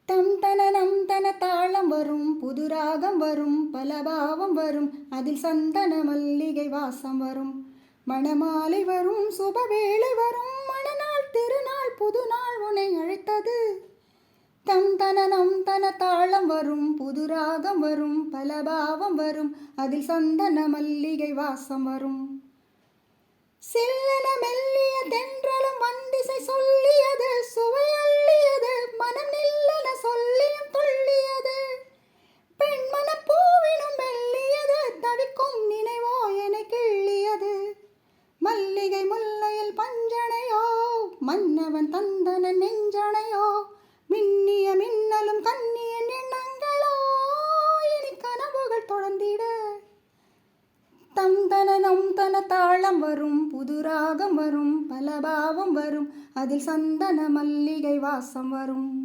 தம் தனனம் தன தாளம் வரும், புது ராகம் வரும், பல பாவம் வரும், அதில் சந்தன மல்லிகை வாசம் வரும். மணமாலை வரும், சுபவேளை வரும், மணநாள் திருநாள் புதுநாள் உன்னை அழைத்தது. தம் தனனம் தன தாளம் வரும், புது ராகம் வரும், பல பாவம் வரும், அதில் சந்தன மல்லிகை வாசம் வரும். சில்லென மெல்லிய தென்றலும் வந்திசை சொல்லியது, சுவையள்ளியது, மனம் நில்லென சொல்லியும் துள்ளியது. பெண்மன பூவினும் மெல்லியது, தவிக்கும் நினைவோ என கிள்ளியது. மல்லிகை முல்லையில் பஞ்சனையோ, மன்னவன் தந்தன நெஞ்சனையோ, மின்னிய மின்னலும் கண்ணியன் எண்ணங்களோ, இனி கனவுகள் தொடர்ந்திட. தம் தனனம் தன தாளம் வரும், புது ராகம் வரும், பல பாவம் வரும், அதில் சந்தன மல்லிகை வாசம் வரும்.